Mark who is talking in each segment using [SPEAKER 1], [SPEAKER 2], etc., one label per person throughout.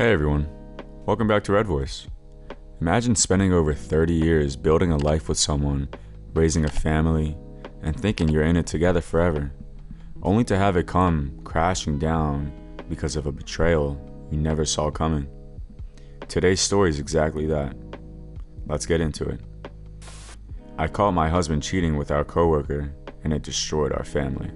[SPEAKER 1] Hey everyone, welcome back to ReddVoice. Imagine spending over 30 years building a life with someone, raising a family, and thinking you're in it together forever, only to have it come crashing down because of a betrayal you never saw coming. Today's story is exactly that. Let's get into it. I caught my husband cheating with our coworker, and it destroyed our family.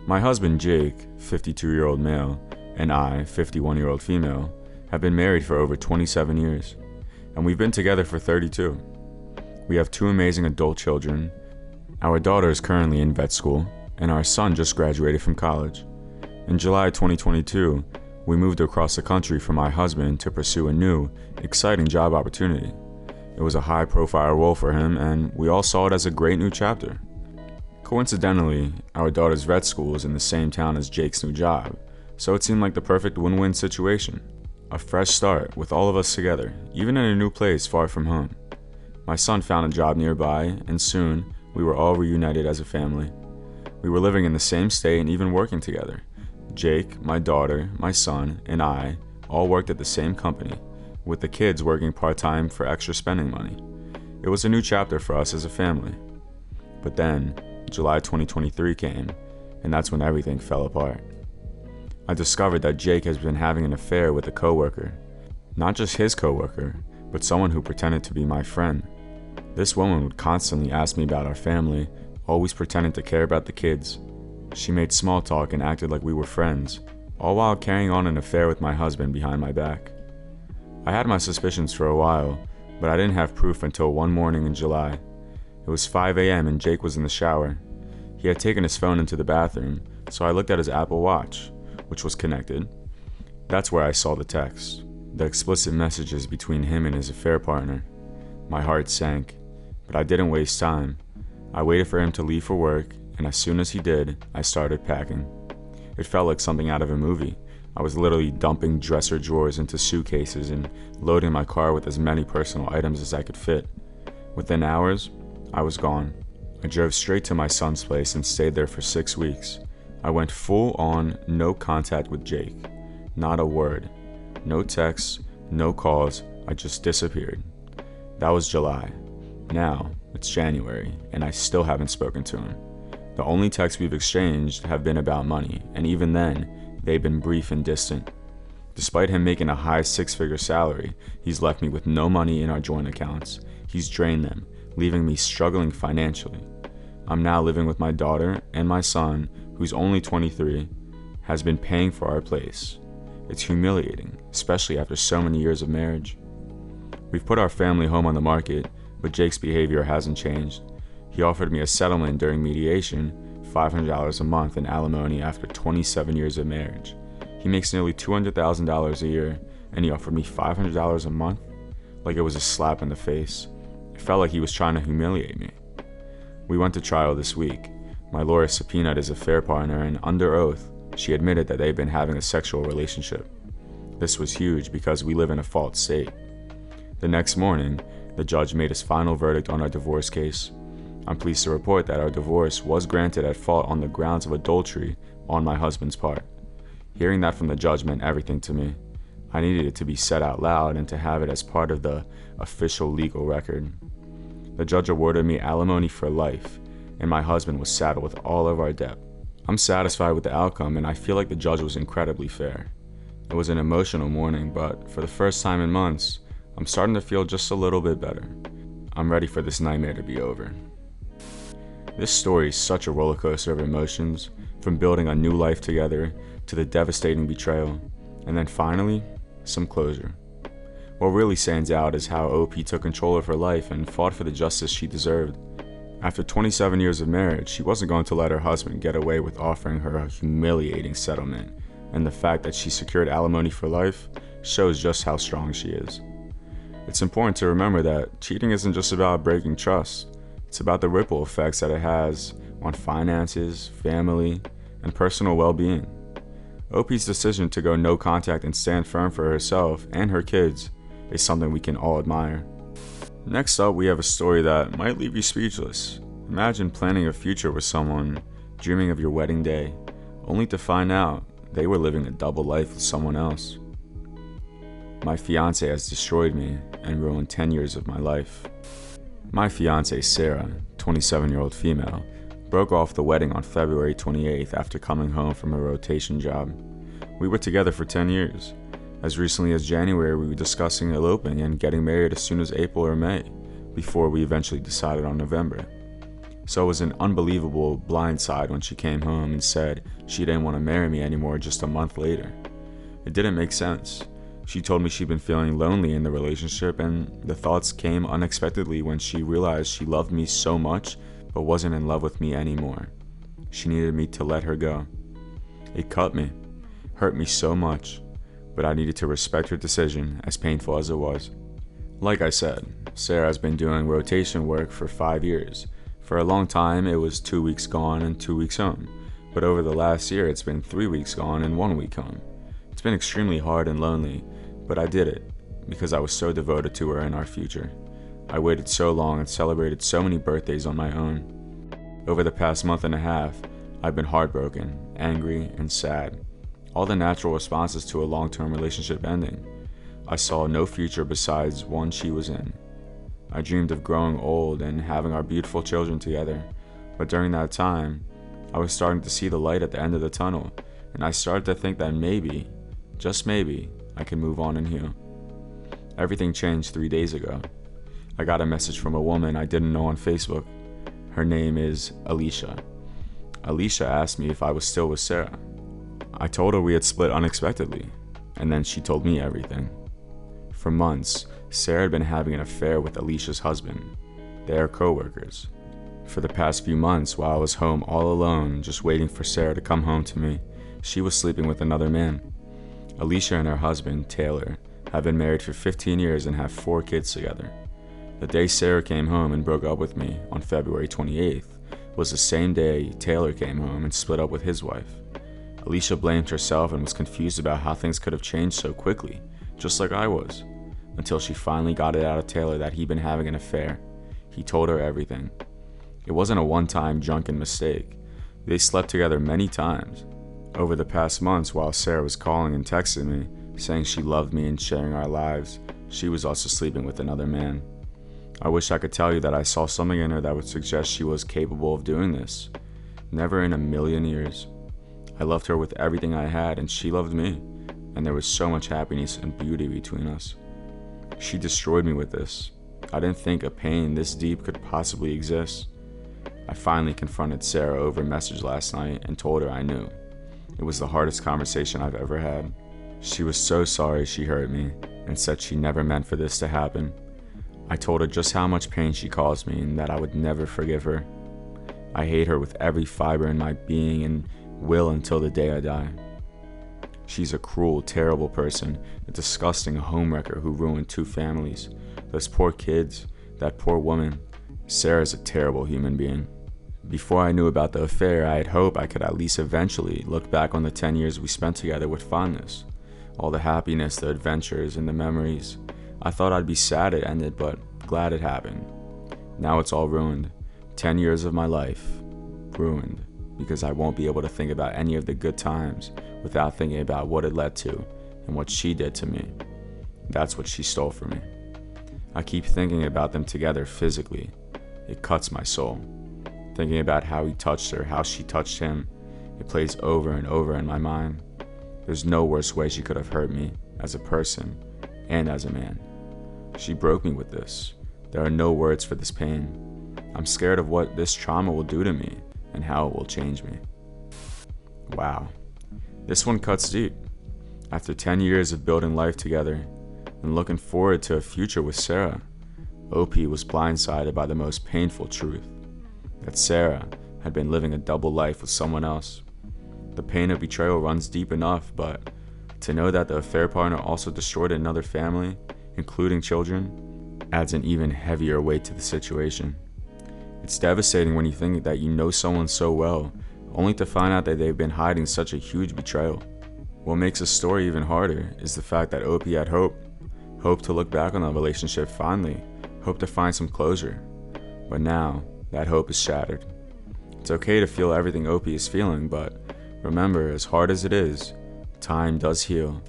[SPEAKER 1] My husband Jake, 52-year-old male, and I, 51-year-old female, have been married for over 27 years, and we've been together for 32. We have two amazing adult children. Our daughter is currently in vet school, and our son just graduated from college. In July 2022, we moved across the country for my husband to pursue a new, exciting job opportunity. It was a high-profile role for him, and we all saw it as a great new chapter. Coincidentally, our daughter's vet school is in the same town as Jake's new job, so it seemed like the perfect win-win situation. A fresh start with all of us together, even in a new place far from home. My son found a job nearby, and soon we were all reunited as a family. We were living in the same state and even working together. Jake, my daughter, my son, and I all worked at the same company, with the kids working part-time for extra spending money. It was a new chapter for us as a family. But then, July 2023 came, and that's when everything fell apart. I discovered that Jake has been having an affair with a coworker. Not just his coworker, but someone who pretended to be my friend. This woman would constantly ask me about our family, always pretending to care about the kids. She made small talk and acted like we were friends, all while carrying on an affair with my husband behind my back. I had my suspicions for a while, but I didn't have proof until one morning in July. It was 5 a.m. and Jake was in the shower. He had taken his phone into the bathroom, so I looked at his Apple Watch, which was connected. That's where I saw the text, the explicit messages between him and his affair partner. My heart sank, but I didn't waste time. I waited for him to leave for work, and as soon as he did, I started packing. It felt like something out of a movie. I was literally dumping dresser drawers into suitcases and loading my car with as many personal items as I could fit. Within hours, I was gone. I drove straight to my son's place and stayed there for 6 weeks. I went full on no contact with Jake. Not a word. No texts, no calls, I just disappeared. That was July. Now, it's January, and I still haven't spoken to him. The only texts we've exchanged have been about money, and even then, they've been brief and distant. Despite him making a high 6-figure salary, he's left me with no money in our joint accounts. He's drained them, leaving me struggling financially. I'm now living with my daughter, and my son, who's only 23, has been paying for our place. It's humiliating, especially after so many years of marriage. We've put our family home on the market, but Jake's behavior hasn't changed. He offered me a settlement during mediation, $500 a month in alimony after 27 years of marriage. He makes nearly $200,000 a year, and he offered me $500 a month? Like it was a slap in the face. It felt like he was trying to humiliate me. We went to trial this week. My lawyer subpoenaed his affair partner, and under oath, she admitted that they'd been having a sexual relationship. This was huge because we live in a fault state. The next morning, the judge made his final verdict on our divorce case. I'm pleased to report that our divorce was granted at fault on the grounds of adultery on my husband's part. Hearing that from the judge meant everything to me. I needed it to be said out loud and to have it as part of the official legal record. The judge awarded me alimony for life, and my husband was saddled with all of our debt. I'm satisfied with the outcome, and I feel like the judge was incredibly fair. It was an emotional morning, but for the first time in months, I'm starting to feel just a little bit better. I'm ready for this nightmare to be over. This story is such a roller coaster of emotions, from building a new life together to the devastating betrayal, and then finally, some closure. What really stands out is how OP took control of her life and fought for the justice she deserved. After 27 years of marriage, she wasn't going to let her husband get away with offering her a humiliating settlement, and the fact that she secured alimony for life shows just how strong she is. It's important to remember that cheating isn't just about breaking trust. It's about the ripple effects that it has on finances, family, and personal well-being. OP's decision to go no contact and stand firm for herself and her kids is something we can all admire. Next up, we have a story that might leave you speechless. Imagine planning a future with someone, dreaming of your wedding day, only to find out they were living a double life with someone else. My fiance has destroyed me and ruined 10 years of my life. My fiance, Sarah, 27-year-old female, broke off the wedding on February 28th after coming home from a rotation job. We were together for 10 years. As recently as January, we were discussing eloping and getting married as soon as April or May, before we eventually decided on November. So it was an unbelievable blindside when she came home and said she didn't want to marry me anymore just a month later. It didn't make sense. She told me she'd been feeling lonely in the relationship, and the thoughts came unexpectedly when she realized she loved me so much but wasn't in love with me anymore. She needed me to let her go. It cut me, hurt me so much, but I needed to respect her decision, as painful as it was. Like I said, Sarah has been doing rotation work for 5 years. For a long time, it was 2 weeks gone and 2 weeks home, but over the last year, it's been 3 weeks gone and 1 week home. It's been extremely hard and lonely, but I did it because I was so devoted to her and our future. I waited so long and celebrated so many birthdays on my own. Over the past month and a half, I've been heartbroken, angry, and sad. All the natural responses to a long-term relationship ending. I saw no future besides one she was in. I dreamed of growing old and having our beautiful children together, but during that time, I was starting to see the light at the end of the tunnel, and I started to think that maybe, just maybe, I can move on and heal. Everything changed 3 days ago. I got a message from a woman I didn't know on Facebook. Her name is Alicia. Alicia asked me if I was still with Sarah. I told her we had split unexpectedly, and then she told me everything. For months, Sarah had been having an affair with Alicia's husband. They are coworkers. For the past few months, while I was home all alone, just waiting for Sarah to come home to me, she was sleeping with another man. Alicia and her husband, Taylor, have been married for 15 years and have 4 kids together. The day Sarah came home and broke up with me, on February 28th, was the same day Taylor came home and split up with his wife. Alicia blamed herself and was confused about how things could have changed so quickly, just like I was, until she finally got it out of Taylor that he'd been having an affair. He told her everything. It wasn't a one-time drunken mistake. They slept together many times. Over the past months, while Sarah was calling and texting me, saying she loved me and sharing our lives, she was also sleeping with another man. I wish I could tell you that I saw something in her that would suggest she was capable of doing this. Never in a million years. I loved her with everything I had, and she loved me, and there was so much happiness and beauty between us. She destroyed me with this. I didn't think a pain this deep could possibly exist. I finally confronted Sarah over a message last night and told her I knew. It was the hardest conversation I've ever had. She was so sorry she hurt me and said she never meant for this to happen. I told her just how much pain she caused me and that I would never forgive her. I hate her with every fiber in my being and will until the day I die. She's a cruel, terrible person, a disgusting homewrecker who ruined 2 families. Those poor kids, that poor woman. Sarah's a terrible human being. Before I knew about the affair, I had hoped I could at least eventually look back on the 10 years we spent together with fondness. All the happiness, the adventures, and the memories. I thought I'd be sad it ended, but glad it happened. Now it's all ruined. 10 years of my life, ruined, because I won't be able to think about any of the good times without thinking about what it led to and what she did to me. That's what she stole from me. I keep thinking about them together physically. It cuts my soul. Thinking about how he touched her, how she touched him, it plays over and over in my mind. There's no worse way she could have hurt me, as a person and as a man. She broke me with this. There are no words for this pain. I'm scared of what this trauma will do to me and how it will change me. Wow, this one cuts deep. After 10 years of building life together and looking forward to a future with Sarah, OP was blindsided by the most painful truth, that Sarah had been living a double life with someone else. The pain of betrayal runs deep enough, but to know that the affair partner also destroyed another family, including children, adds an even heavier weight to the situation. It's devastating when you think that you know someone so well, only to find out that they've been hiding such a huge betrayal. What makes the story even harder is the fact that OP had hope to look back on the relationship fondly, hope to find some closure. But now, that hope is shattered. It's okay to feel everything OP is feeling, but remember, as hard as it is, time does heal,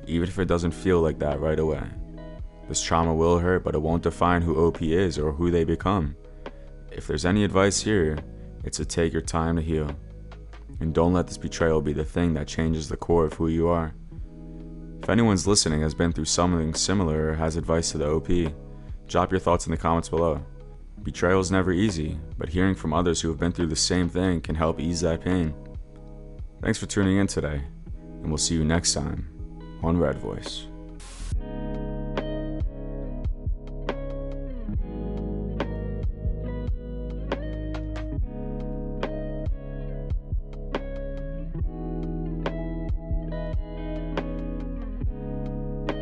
[SPEAKER 1] even if it doesn't feel like that right away. This trauma will hurt, but it won't define who OP is or who they become. If there's any advice here, it's to take your time to heal. And don't let this betrayal be the thing that changes the core of who you are. If anyone's listening has been through something similar or has advice to the OP, drop your thoughts in the comments below. Betrayal is never easy, but hearing from others who have been through the same thing can help ease that pain. Thanks for tuning in today, and we'll see you next time on ReddVoice.